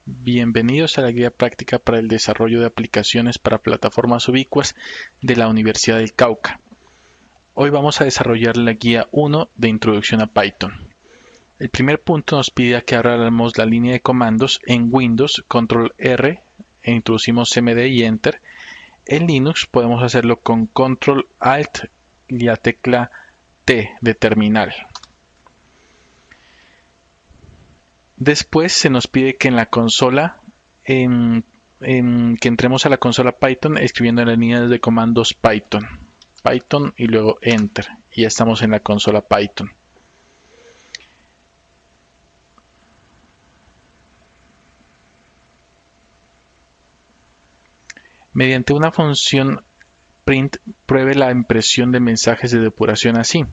Bienvenidos a la guía práctica para el desarrollo de aplicaciones para plataformas ubicuas de la Universidad del Cauca. Hoy vamos a desarrollar la guía 1 de Introducción a Python. El primer punto nos pide que abramos la línea de comandos en Windows, Control R, e introducimos cmd y Enter. En Linux podemos hacerlo con Control Alt y la tecla T de terminal. Después se nos pide que en la consola, que entremos a la consola Python escribiendo en las líneas de comandos Python y luego Enter. Y ya estamos en la consola Python. Mediante una función print, pruebe la impresión de mensajes de depuración así.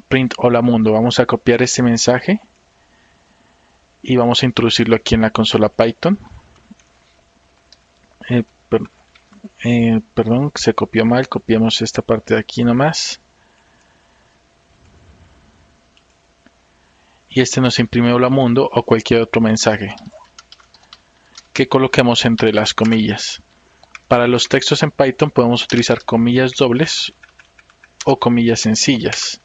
Print hola mundo. Vamos a copiar este mensaje y vamos a introducirlo aquí en la consola Python. Perdón, se copió mal. Copiamos esta parte de aquí nomás. Y este nos imprime hola mundo o cualquier otro mensaje que coloquemos entre las comillas. Para los textos en Python podemos utilizar comillas dobles o comillas sencillas.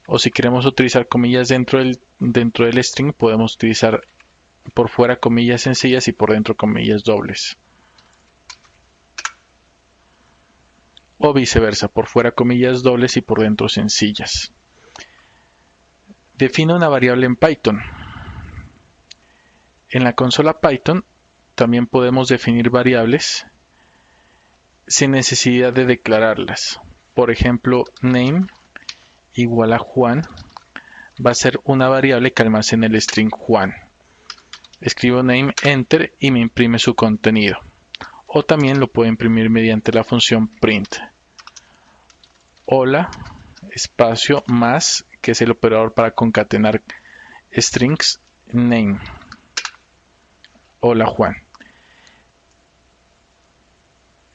O si queremos utilizar comillas dentro del string, podemos utilizar por fuera comillas sencillas y por dentro comillas dobles. O viceversa, por fuera comillas dobles y por dentro sencillas. Define una variable en Python. En la consola Python también podemos definir variables sin necesidad de declararlas. Por ejemplo, name igual a Juan va a ser una variable que almacena el string Juan. Escribo name, enter y me imprime su contenido. O también lo puedo imprimir mediante la función print. Hola, espacio, más, que es el operador para concatenar strings, name. Hola Juan.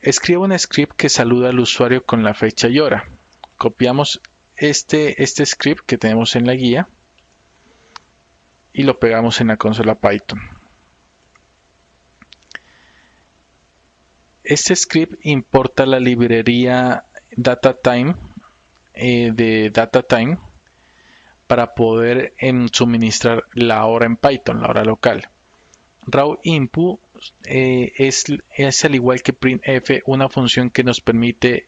Escribo un script que saluda al usuario con la fecha y hora. Copiamos este script que tenemos en la guía y lo pegamos en la consola Python. Este script importa la librería DataTime de DataTime para poder suministrar la hora en Python, la hora local. Raw input es al igual que printf una función que nos permite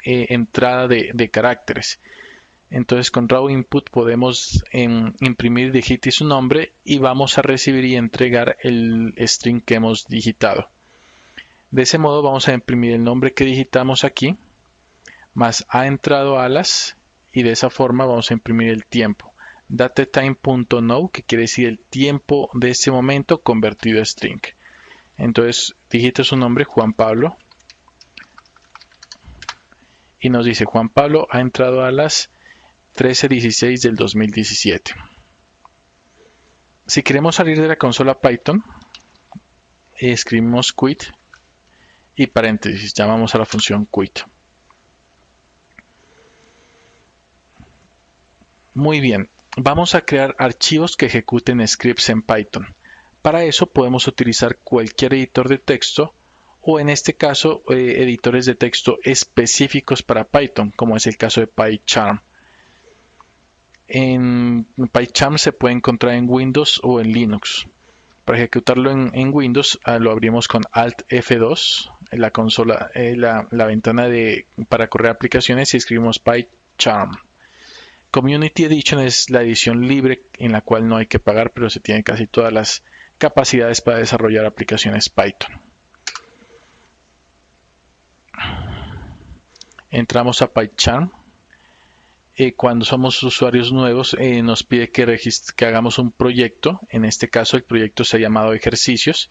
entrada de caracteres. Entonces con raw input podemos imprimir digit y su nombre y vamos a recibir y entregar el string que hemos digitado. De ese modo vamos a imprimir el nombre que digitamos aquí más ha entrado alas y de esa forma vamos a imprimir el tiempo. datetime.now, que quiere decir el tiempo de este momento convertido a string. Entonces digita su nombre, Juan Pablo, y nos dice Juan Pablo ha entrado a las 13:16 del 2017. Si queremos salir de la consola Python, escribimos quit y paréntesis, llamamos a la función quit. Muy bien, vamos a crear archivos que ejecuten scripts en Python. Para eso podemos utilizar cualquier editor de texto o en este caso editores de texto específicos para Python, como es el caso de PyCharm. En PyCharm se puede encontrar en Windows o en Linux. Para ejecutarlo en Windows lo abrimos con Alt F2 en la consola, la ventana para correr aplicaciones y escribimos PyCharm. Community Edition es la edición libre en la cual no hay que pagar, pero se tienen casi todas las capacidades para desarrollar aplicaciones Python. Entramos a PyCharm. Cuando somos usuarios nuevos nos pide que hagamos un proyecto. En este caso el proyecto se ha llamado ejercicios.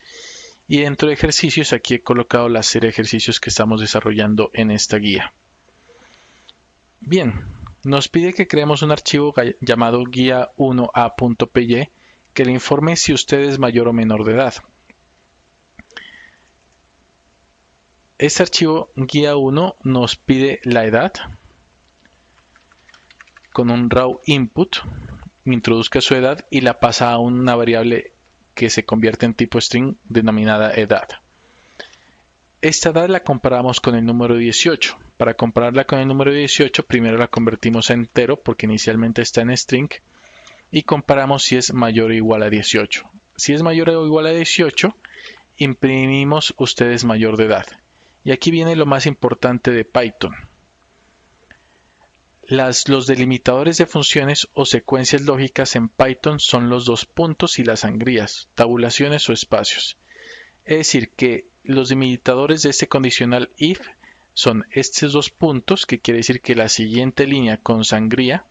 Y dentro de ejercicios aquí he colocado la serie de ejercicios que estamos desarrollando en esta guía. Bien. Nos pide que creemos un archivo llamado guía1a.py que le informe si usted es mayor o menor de edad. Este archivo guía1 nos pide la edad con un raw input, introduzca su edad y la pasa a una variable que se convierte en tipo string denominada edad. Esta edad la comparamos con el número 18. Para compararla con el número 18, primero la convertimos a entero porque inicialmente está en string y comparamos si es mayor o igual a 18. Si es mayor o igual a 18, imprimimos usted es mayor de edad. Y aquí viene lo más importante de Python. Los delimitadores de funciones o secuencias lógicas en Python son los dos puntos y las sangrías, tabulaciones o espacios. Es decir, que los delimitadores de este condicional if son estos dos puntos, que quiere decir que la siguiente línea con sangría,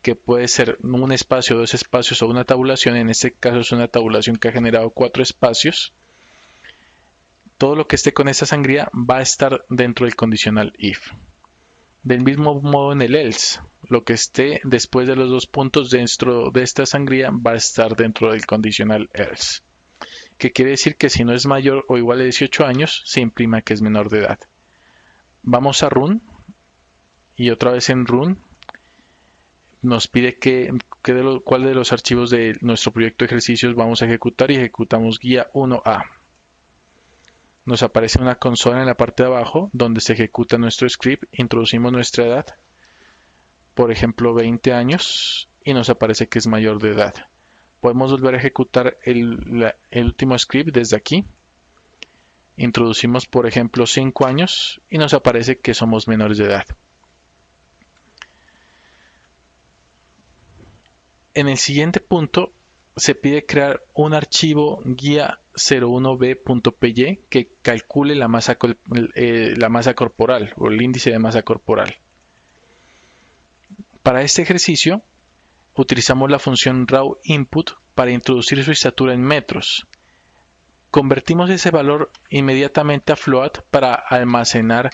que puede ser un espacio, dos espacios o una tabulación, en este caso es una tabulación que ha generado 4 espacios, todo lo que esté con esta sangría va a estar dentro del condicional if. Del mismo modo en el else, lo que esté después de los dos puntos dentro de esta sangría va a estar dentro del condicional else. Que quiere decir que si no es mayor o igual a 18 años, se imprima que es menor de edad. Vamos a run y otra vez en run nos pide cuál de los archivos de nuestro proyecto de ejercicios vamos a ejecutar y ejecutamos guía 1A. Nos aparece una consola en la parte de abajo donde se ejecuta nuestro script, introducimos nuestra edad, por ejemplo 20 años, y nos aparece que es mayor de edad. Podemos volver a ejecutar el último script desde aquí. Introducimos por ejemplo 5 años y nos aparece que somos menores de edad. En el siguiente punto se pide crear un archivo guía 01b.py que calcule la masa corporal o el índice de masa corporal. Para este ejercicio utilizamos la función raw input para introducir su estatura en metros. Convertimos ese valor inmediatamente a float para almacenar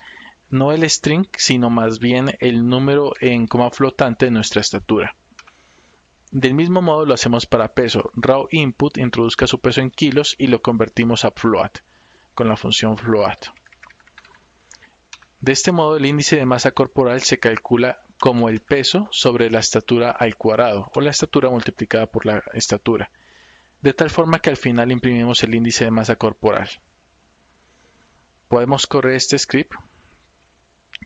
no el string, sino más bien el número en coma flotante de nuestra estatura. Del mismo modo lo hacemos para peso. Raw input introduzca su peso en kilos y lo convertimos a float con la función float. De este modo el índice de masa corporal se calcula como el peso sobre la estatura al cuadrado o la estatura multiplicada por la estatura, de tal forma que al final imprimimos el índice de masa corporal. Podemos correr este script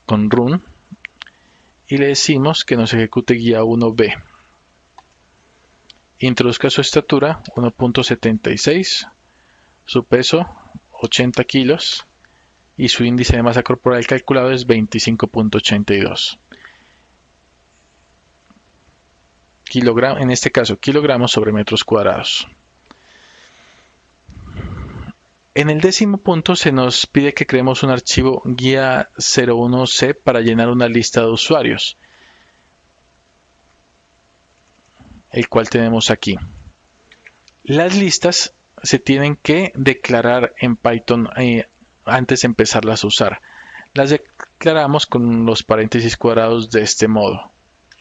con run y le decimos que nos ejecute guía 1b. Introduzca su estatura 1.76, su peso 80 kilos y su índice de masa corporal calculado es 25.82. En este caso, kilogramos sobre metros cuadrados. En el 10º punto se nos pide que creemos un archivo guía 01c para llenar una lista de usuarios, el cual tenemos aquí. Las listas se tienen que declarar en Python antes de empezarlas a usar. Las declaramos con los paréntesis cuadrados de este modo.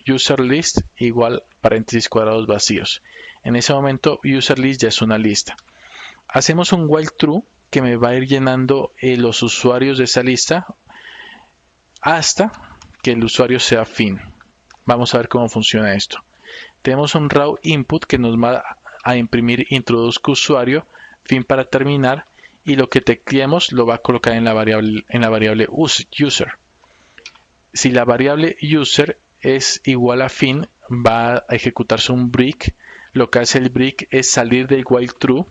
UserList igual paréntesis cuadrados vacíos. En ese momento UserList ya es una lista. Hacemos un while true que me va a ir llenando los usuarios de esa lista hasta que el usuario sea fin. Vamos a ver cómo funciona esto. Tenemos un raw input que nos va a imprimir introduzca usuario, fin para terminar, y lo que tecleemos lo va a colocar en la variable user. Si la variable user es igual a fin, va a ejecutarse un break. Lo que hace el break es salir del while true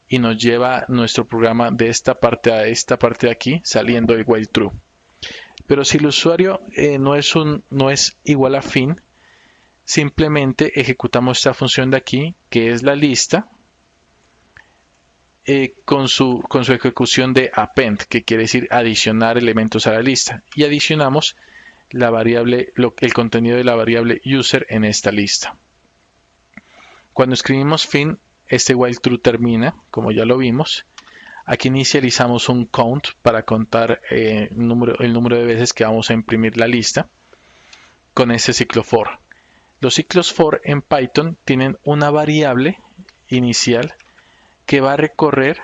y nos lleva nuestro programa de esta parte a esta parte de aquí, saliendo del while true. Pero si el usuario no es igual a fin, simplemente ejecutamos esta función de aquí, que es la lista, con su ejecución de append, que quiere decir adicionar elementos a la lista, y adicionamos la variable, el contenido de la variable user en esta lista. Cuando escribimos fin, este while true termina, como ya lo vimos. Aquí inicializamos un count para contar el número de veces que vamos a imprimir la lista con este ciclo for. Los ciclos for en Python tienen una variable inicial que va a recorrer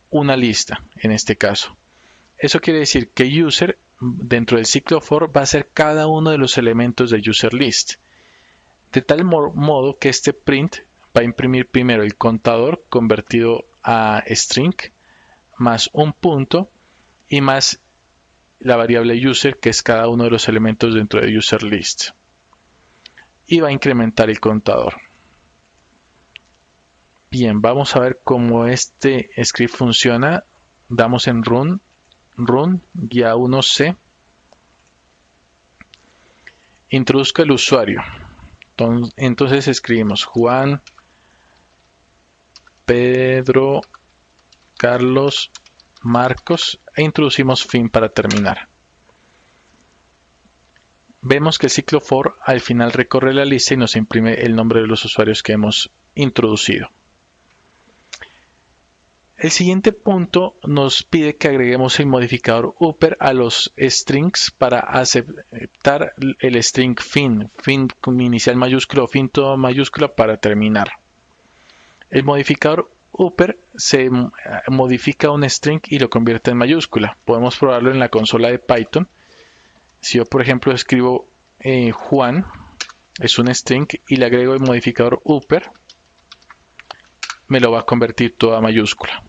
una lista, en este caso. Eso quiere decir que user dentro del ciclo for va a ser cada uno de los elementos de user list, de tal modo que este print va a imprimir primero el contador convertido a string, más un punto y más la variable user, que es cada uno de los elementos dentro de user list, y va a incrementar el contador. Bien, vamos a ver cómo este script funciona. Damos en run guía 1C, introduzca el usuario. Entonces escribimos Juan, Pedro, Carlos, Marcos e introducimos fin para terminar. Vemos que el ciclo for al final recorre la lista y nos imprime el nombre de los usuarios que hemos introducido. El siguiente punto nos pide que agreguemos el modificador upper a los strings para aceptar el string fin con inicial mayúscula o fin toda mayúscula para terminar. El modificador upper se modifica un string y lo convierte en mayúscula. Podemos probarlo en la consola de Python. Si yo, por ejemplo, escribo Juan, es un string, y le agrego el modificador upper, me lo va a convertir toda mayúscula.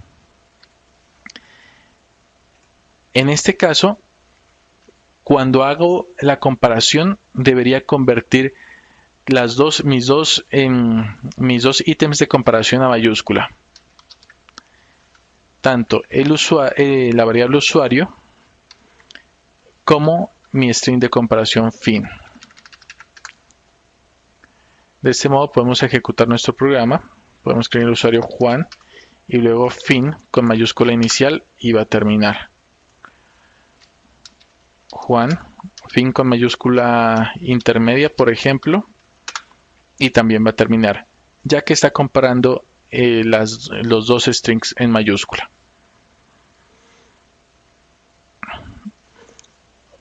En este caso, cuando hago la comparación, debería convertir mis dos ítems de comparación a mayúscula. Tanto la variable usuario como mi string de comparación fin. De este modo podemos ejecutar nuestro programa. Podemos escribir el usuario Juan y luego fin con mayúscula inicial y va a terminar. Juan, fin con mayúscula intermedia, por ejemplo, y también va a terminar, ya que está comparando los dos strings en mayúscula.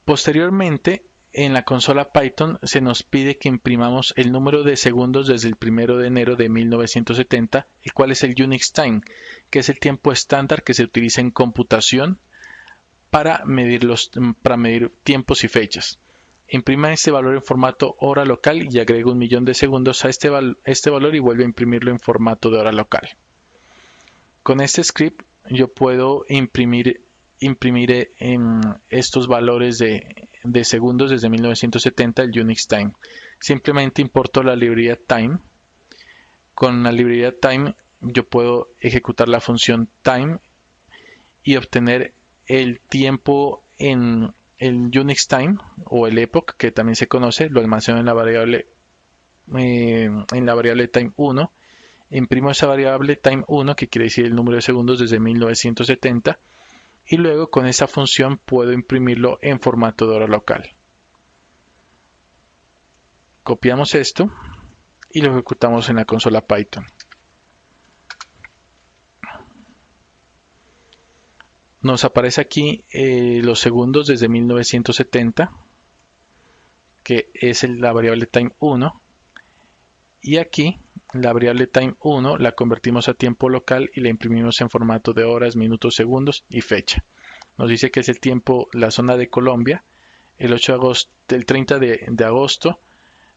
Posteriormente, en la consola Python se nos pide que imprimamos el número de segundos desde el 1 de enero de 1970, el cual es el Unix Time, que es el tiempo estándar que se utiliza en computación para medir tiempos y fechas. Imprima este valor en formato hora local y agrega 1.000.000 de segundos a este valor y vuelve a imprimirlo en formato de hora local. Con este script yo puedo imprimir estos valores de segundos desde 1970 el Unix Time. Simplemente importo la librería time. Con la librería time yo puedo ejecutar la función time y obtener el tiempo en el Unix Time o el epoch, que también se conoce. Lo almaceno en la variable time 1. Imprimo esa variable time 1, que quiere decir el número de segundos desde 1970, y luego con esta función puedo imprimirlo en formato de hora local. Copiamos esto y lo ejecutamos en la consola Python. Nos aparece aquí los segundos desde 1970, que es la variable time 1, y aquí la variable time 1 la convertimos a tiempo local y la imprimimos en formato de horas, minutos, segundos y fecha. Nos dice que es el tiempo, la zona de Colombia, el 30 de agosto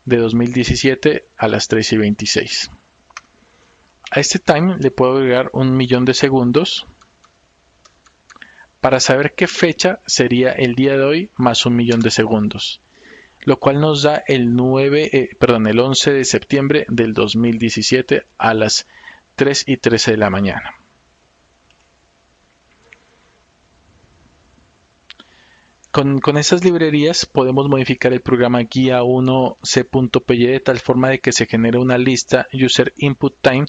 de 2017 a las 3:26. A este time le puedo agregar 1.000.000 de segundos para saber qué fecha sería el día de hoy más 1.000.000 de segundos, lo cual nos da el 11 de septiembre del 2017 a las 3:13 de la mañana. Con estas librerías podemos modificar el programa guía 1c.py de tal forma de que se genere una lista user input time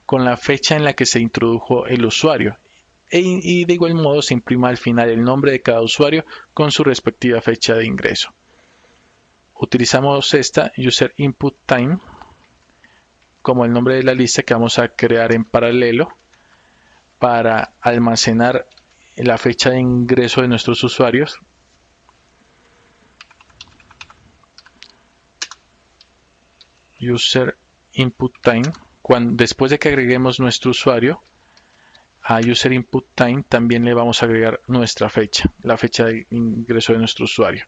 con la fecha en la que se introdujo el usuario y de igual modo se imprima al final el nombre de cada usuario con su respectiva fecha de ingreso. Utilizamos esta user input time como el nombre de la lista que vamos a crear en paralelo para almacenar la fecha de ingreso de nuestros usuarios. User input time, después de que agreguemos nuestro usuario a user input time, también le vamos a agregar nuestra fecha, la fecha de ingreso de nuestro usuario.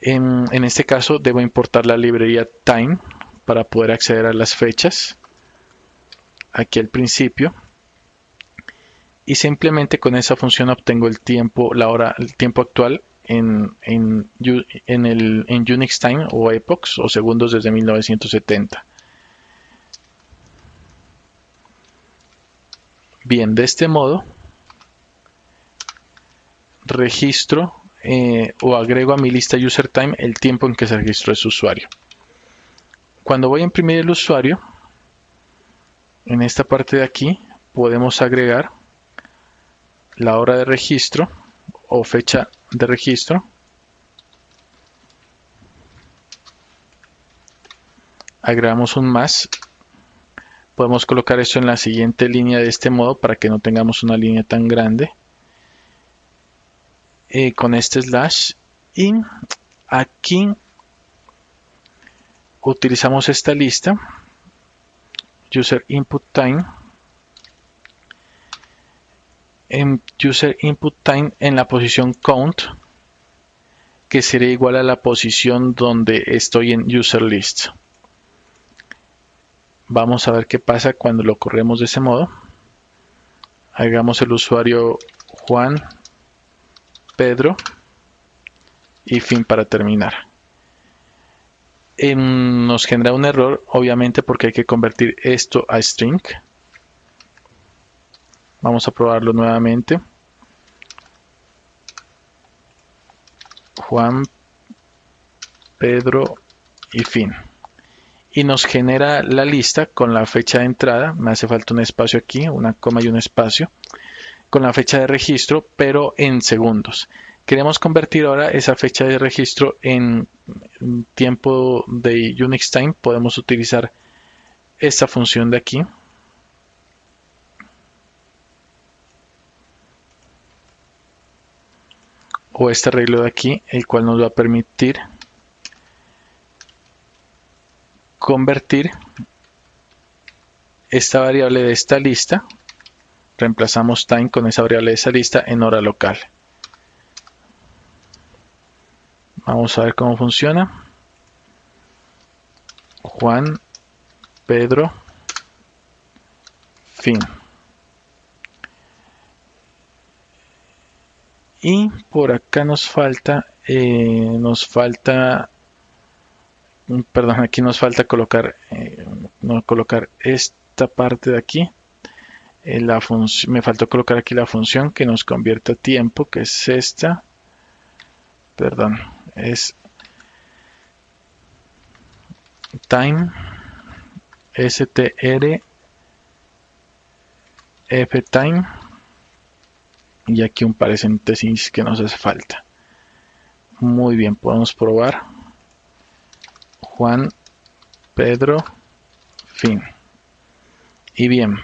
En este caso debo importar la librería time para poder acceder a las fechas. aquí al principio y simplemente con esa función obtengo el tiempo, el tiempo actual en Unix Time o epochs o segundos desde 1970. Bien, de este modo registro o agrego a mi lista UserTime el tiempo en que se registró ese usuario. Cuando voy a imprimir el usuario, en esta parte de aquí podemos agregar la hora de registro o fecha de registro. Agregamos un más. Podemos colocar esto en la siguiente línea de este modo para que no tengamos una línea tan grande. Con este slash. Y aquí utilizamos esta lista. User Input Time. En User Input Time en la posición Count, que sería igual a la posición donde estoy en User List. Vamos a ver qué pasa cuando lo corremos de ese modo. Hagamos el usuario Juan, Pedro y fin para terminar. Nos genera un error, obviamente, porque hay que convertir esto a string. Vamos a probarlo nuevamente. Juan, Pedro y fin. Y nos genera la lista con la fecha de entrada. Me hace falta un espacio aquí, una coma y un espacio. Con la fecha de registro, pero en segundos. Queremos convertir ahora esa fecha de registro en tiempo de Unix Time. Podemos utilizar esta función de aquí. O este arreglo de aquí, el cual nos va a permitir convertir esta variable de esta lista. Reemplazamos time con esa variable de esa lista en hora local. Vamos a ver cómo funciona. Juan, Pedro, fin. Y por acá nos falta, perdón, aquí nos falta colocar esta parte de aquí. Me faltó colocar aquí la función que nos convierte a tiempo, que es esta. Perdón, es time str ftime y aquí un paréntesis que nos hace falta. Muy bien, podemos probar Juan, Pedro, fin. Y bien,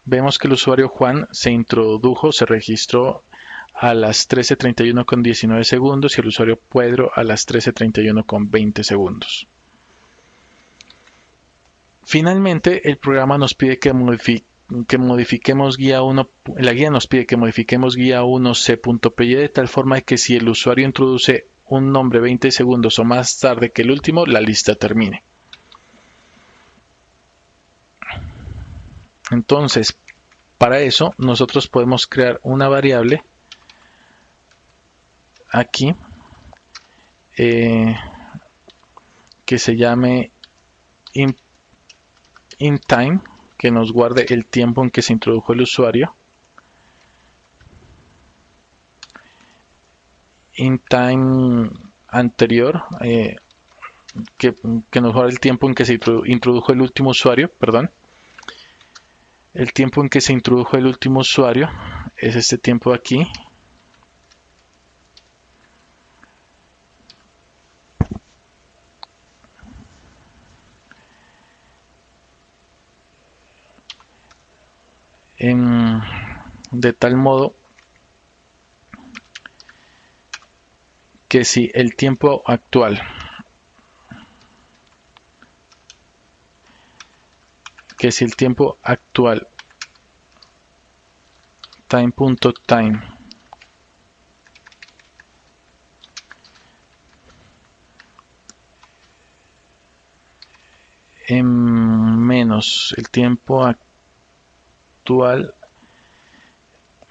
vemos que el usuario Juan se introdujo, se registró a las 13:31 con 19 segundos y el usuario Pedro a las 13:31 con 20 segundos. Finalmente, el programa nos pide que modifiquemos guía 1, la guía nos pide que modifiquemos guía 1c.py de tal forma que si el usuario introduce un nombre 20 segundos o más tarde que el último, la lista termine. Entonces, para eso, nosotros podemos crear una variable aquí que se llame inTime, que nos guarde el tiempo en que se introdujo el usuario. InTime anterior, que nos guarde el tiempo en que se introdujo el último usuario, perdón. El tiempo en que se introdujo el último usuario es este tiempo de aquí. De tal modo que si el tiempo actual time.time menos el tiempo actual actual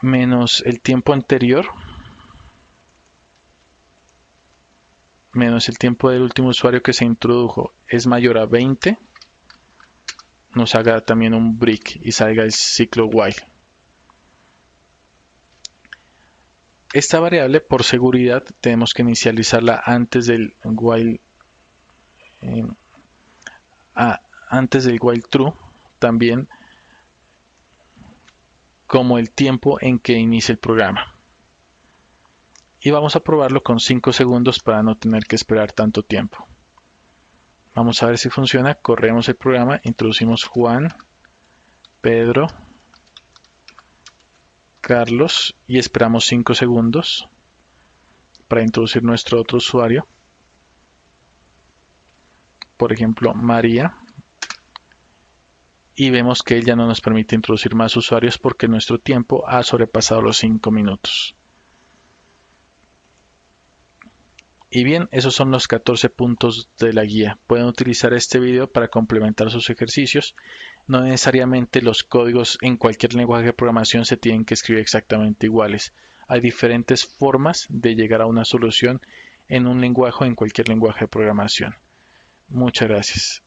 menos el tiempo anterior menos el tiempo del último usuario que se introdujo es mayor a 20, nos haga también un break y salga el ciclo while. Esta variable, por seguridad, tenemos que inicializarla antes del while true, también como el tiempo en que inicia el programa. Y vamos a probarlo con 5 segundos para no tener que esperar tanto tiempo. Vamos a ver si funciona. Corremos el programa, introducimos Juan, Pedro, Carlos y esperamos 5 segundos para introducir nuestro otro usuario. Por ejemplo, María. Y vemos que él ya no nos permite introducir más usuarios porque nuestro tiempo ha sobrepasado los 5 minutos. Y bien, esos son los 14 puntos de la guía. Pueden utilizar este video para complementar sus ejercicios. No necesariamente los códigos en cualquier lenguaje de programación se tienen que escribir exactamente iguales. Hay diferentes formas de llegar a una solución en un lenguaje o en cualquier lenguaje de programación. Muchas gracias.